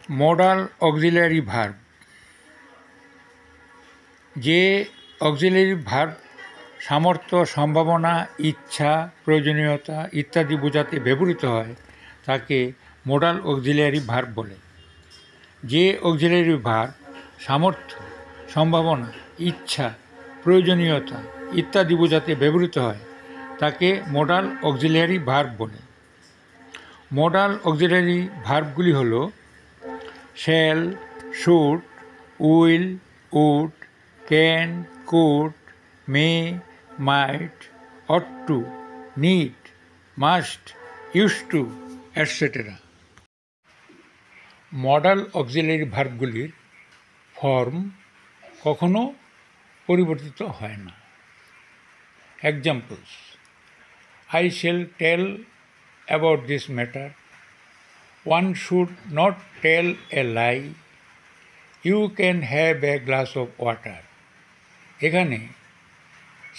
Modal auxiliary verb. যে auxiliary verb সামর্থ্য, সম্ভাবনা, ইচ্ছা, প্রয়োজনীয়তা ইত্যাদি বোঝাতে ব্যবহৃত হয় তাকে মডাল অক্সিলারি ভার্ব বলে। যে অক্সিলারি ভার্ব সামর্থ্য, সম্ভাবনা, ইচ্ছা, প্রয়োজনীয়তা ইত্যাদি বোঝাতে ব্যবহৃত হয় তাকে মডাল অক্সিলারি ভার্ব বলে। মডাল অক্সিলারি ভার্বগুলি হল shall, should, will, would, can, could, may, might, ought to, need, must, use to, etcetera. Modal auxiliary ভার্বগুলির ফর্ম কখনো পরিবর্তিত হয় না। Examples: I shall tell about this matter. One should not tell a lie. You can have a glass of water. এখানে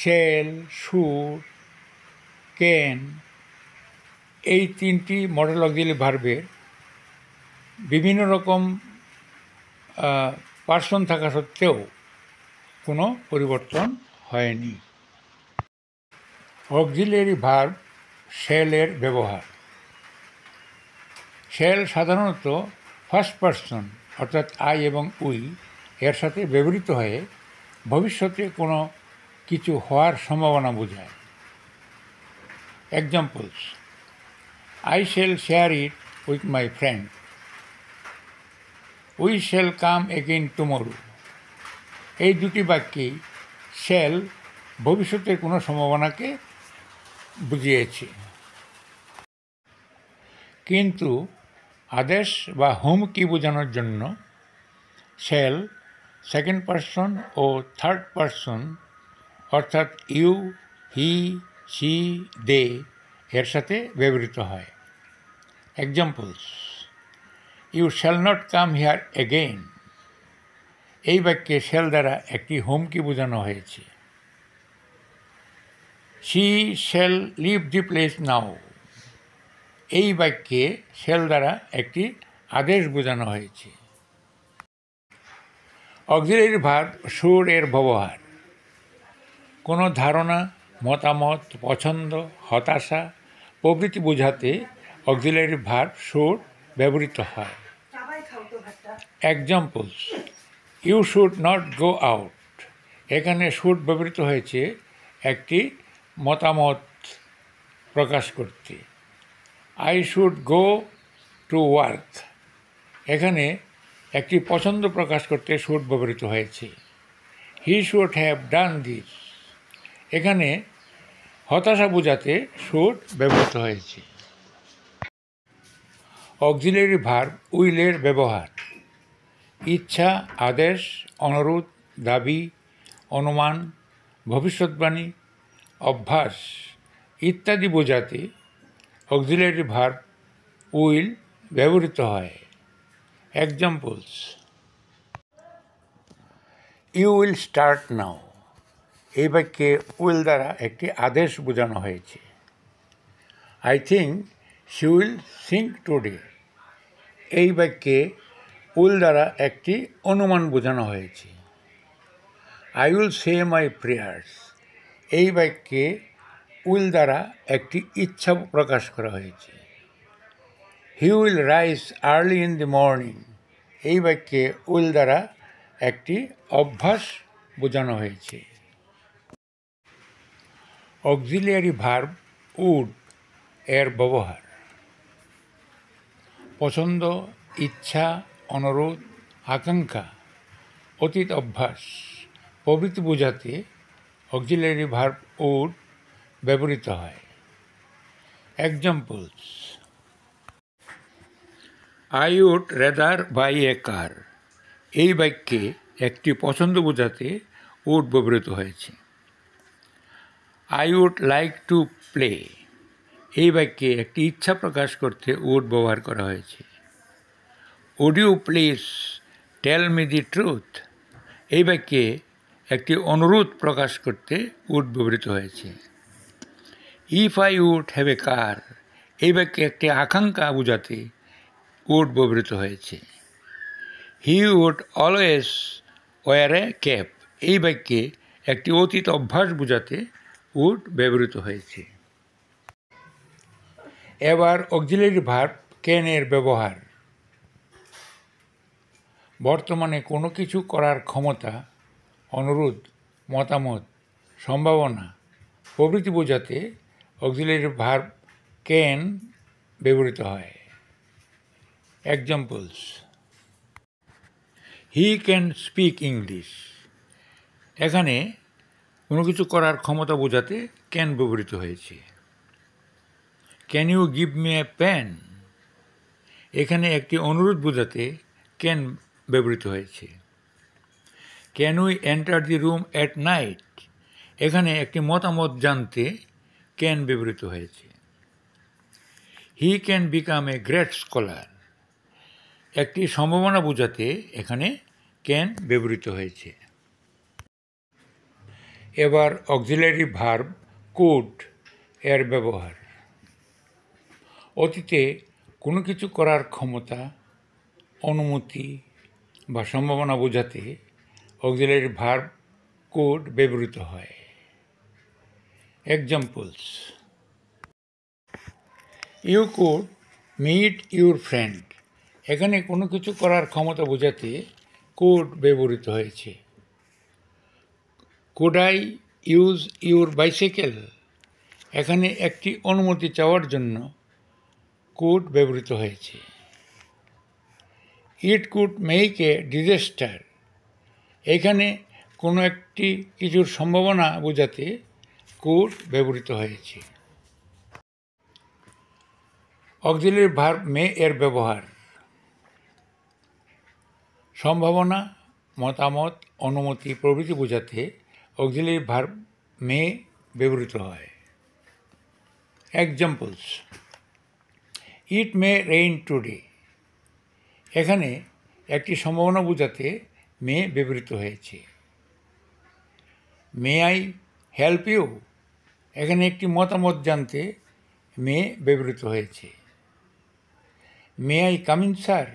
shall, should, can এই তিনটি modal auxiliary ভার্বের বিভিন্ন রকম পার্সন থাকা সত্ত্বেও কোনো পরিবর্তন হয়নি। অক্সিলারি ভার্ব শ্যালের ব্যবহার। শ্যাল সাধারণত ফার্স্ট পার্সন অর্থাৎ আই এবং উই এর সাথে ব্যবহৃত হয়ে ভবিষ্যতে কোনো কিছু হওয়ার সম্ভাবনা বোঝায়। Examples: I shall share it with my friend. We shall come again tomorrow. এই দুটি বাক্যেই শ্যাল ভবিষ্যতের কোনো সম্ভাবনাকে বুঝিয়েছে। কিন্তু আদেশ বা হুমকি বোঝানোর জন্য শ্যাল সেকেন্ড পার্সন ও থার্ড পার্সন অর্থাৎ ইউ, হি, সি, দে এর সাথে ব্যবহৃত হয়। Examples: you shall not come here again. এই বাক্যে শ্যাল দ্বারা একটি হুমকি বোঝানো হয়েছে। She shall leave the place now. এই বাক্যে শ্যাল দ্বারা একটি আদেশ বোঝানো হয়েছে। অক্সিলারি ভার্ব শুড এর ব্যবহার। কোনো ধারণা, মতামত, পছন্দ, হতাশা প্রভৃতি বোঝাতে অক্সিলারি ভার্ব শুড ব্যবহৃত হয়। Examples: you should not go out. এখানে শুড ব্যবহৃত হয়েছে একটি মতামত প্রকাশ করতে। I should go to work. এখানে একটি পছন্দ প্রকাশ করতে শুড ব্যবহৃত হয়েছে। He should have done this. এখানে হতাশা বোঝাতে শুড ব্যবহৃত হয়েছে। অক্সিলারি ভার্ব উইলের ব্যবহার। ইচ্ছা, আদেশ, অনুরোধ, দাবি, অনুমান, ভবিষ্যৎবাণী, অভ্যাস ইত্যাদি বোঝাতে অক্সিলারি ভার্ব উইল ব্যবহৃত হয়। Examples: you will start now. এই বাক্যে উইল দ্বারা একটি আদেশ বোঝানো হয়েছে। I think she will sing today. এই বাক্যে উইল দ্বারা একটি অনুমান বোঝানো হয়েছে। I will say my prayers. এই বাক্যে উইল দ্বারা একটি ইচ্ছা প্রকাশ করা হয়েছে। He will rise early in the morning. এই বাক্যে উইল দ্বারা একটি অভ্যাস বোঝানো হয়েছে। অক্সিলিয়ারি ভার্ব উড এর ব্যবহার। পছন্দ, ইচ্ছা, অনুরোধ, আকাঙ্ক্ষা, অতীত অভ্যাস প্রভৃতি বোঝাতে অক্সিলিয়ারি ভার্ব উড ব্যবহৃত হয়। Examples: I would rather buy a car. এই বাক্যে একটি পছন্দ বোঝাতে উড ব্যবহৃত হয়েছে। I would like to play. এই বাক্যে একটি ইচ্ছা প্রকাশ করতে উড ব্যবহার করা হয়েছে। Would you please tell me the truth. এই বাক্যে একটি অনুরোধ প্রকাশ করতে উড ব্যবহৃত হয়েছে। If I would have a car. এই বাক্যে একটি আকাঙ্ক্ষা বোঝাতে উড ব্যবহৃত হয়েছে। He would always wear a cap, এই বাক্যে একটি অতীত অভ্যাস বোঝাতে উড ব্যবহৃত হয়েছে। এবার অক্সিলারি ভার্ব ক্যান এর ব্যবহার। বর্তমানে কোনো কিছু করার ক্ষমতা, অনুরোধ, মতামত, সম্ভাবনা প্রভৃতি বোঝাতে অক্সিলারি ভার্ব ক্যান ব্যবহৃত হয়। Examples: he can speak English. এখানে কোনো কিছু করার ক্ষমতা বোঝাতে ক্যান ব্যবহৃত হয়েছে। Can you give me a pen? এখানে একটি অনুরোধ বোঝাতে ক্যান ব্যবহৃত হয়েছে। Can we enter the room at night? এখানে একটি মতামত জানতে ক্যান ব্যবহৃত হয়েছে। He can become a great scholar. একটি সম্ভাবনা বোঝাতে এখানে ক্যান ব্যবহৃত হয়েছে। এবার অক্সিলারি ভার্ব কুড এর ব্যবহার। অতীতে কোনো কিছু করার ক্ষমতা, অনুমতি বা সম্ভাবনা বোঝাতে অক্সিলারি ভার্ব কুড ব্যবহৃত হয়। Examples: you could meet your friend. এখানে কোনো কিছু করার ক্ষমতা বোঝাতে কুড ব্যবহৃত হয়েছে। Could I use your bicycle? এখানে একটি অনুমতি চাওয়ার জন্য কুড ব্যবহৃত হয়েছে। It could make a disaster. এখানে কোনো একটি কিছুর সম্ভাবনা বোঝাতে কুড ব্যবহৃত হয়েছে। অক্সিলারি ভার্ব মে এর ব্যবহার। সম্ভাবনা, মতামত, অনুমতি প্রভৃতি বোঝাতে অক্সিলারি ভার্ব মে ব্যবহৃত হয়। Examples: it may rain today. এখানে একটি সম্ভাবনা বোঝাতে মে ব্যবহৃত হয়েছে। May I help you? এখানে একটি মতামত জানতে মে ব্যবহৃত হয়েছে। May I come in sir?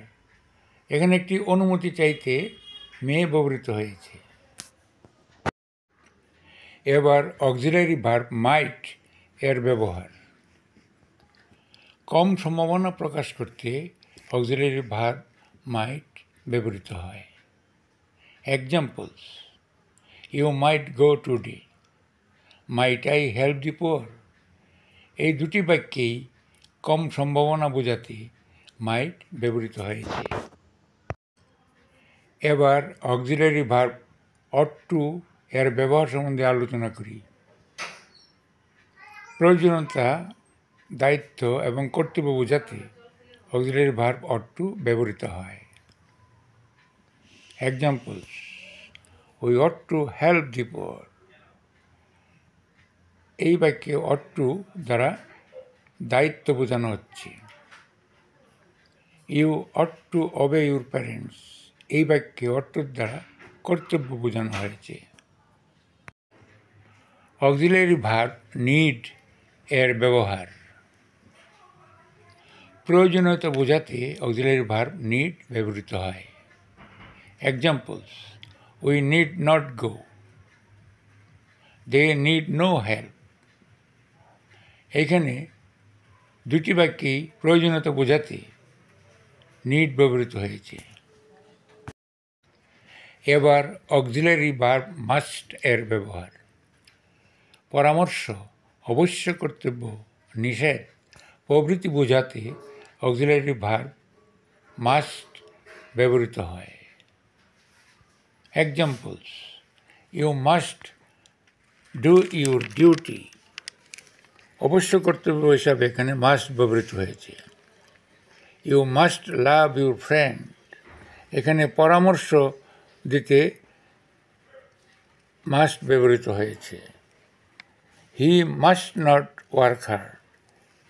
এখানে একটি অনুমতি চাইতে মে ব্যবহৃত হয়েছে। এবার অক্সিলারি ভার্ব মাইট এর ব্যবহার। কম সম্ভাবনা প্রকাশ করতে অক্সিলারি ভার্ব মাইট ব্যবহৃত হয়। Examples: you might go today. Might I help the poor? এই দুটি বাক্যেই কম সম্ভাবনা বোঝাতে মাইট ব্যবহৃত হয়েছে। এবার অক্সিলারি ভার্ব অট টু এর ব্যবহার সম্বন্ধে আলোচনা করি। প্রয়োজনীয়তা, দায়িত্ব এবং কর্তব্য বোঝাতে অক্সিলারি ভার্ব অট টু ব্যবহৃত হয়। Examples: we ought to help the poor. এই বাক্যে অট টু দ্বারা দায়িত্ব বোঝানো হচ্ছে। You ought to obey your parents. এই বাক্যে অট টুর দ্বারা কর্তব্য বোঝানো হয়েছে। অক্সিলারি ভার্ব নিড এর ব্যবহার। প্রয়োজনীয়তা বোঝাতে অক্সিলারি ভার্ব নিড ব্যবহৃত হয়। Examples: we need not go. They need no help. এখানে দুটি বাক্যেই প্রয়োজনীয়তা বোঝাতে নিড ব্যবহৃত হয়েছে। এবার অক্সিলারি ভার্ব মাস্ট এর ব্যবহার। পরামর্শ, অবশ্য কর্তব্য, নিষেধ প্রভৃতি বোঝাতে অক্সিলারি ভার্ব মাস্ট ব্যবহৃত হয়। Examples: you must do your duty. অবশ্য কর্তব্য হিসাবে এখানে মাস্ট ব্যবহৃত হয়েছে। You must love your friend. এখানে পরামর্শ দিতে মাস্ট ব্যবহৃত হয়েছে। He must not work hard.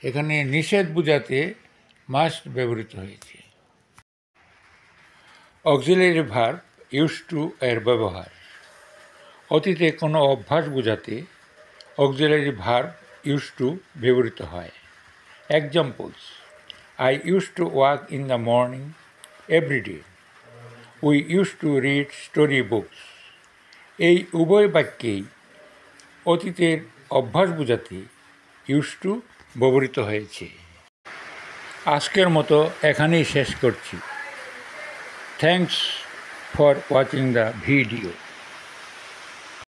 এখানে নিষেধ বোঝাতে মাস্ট ব্যবহৃত হয়েছে। অক্সিলারি ভার্ব ইউজ টু এর ব্যবহার। অতীতে কোনো অভ্যাস বোঝাতে অক্সিলারি ভার্ব ইউজ টু ব্যবহৃত হয়। Examples: I use to walk in the morning every day. We use to read story books. এই উভয় বাক্যেই অতীতের অভ্যাস বোঝাতে ইউজ টু ব্যবহৃত হয়েছে। আজকের মতো এখানেই শেষ করছি। Thanks for watching the video.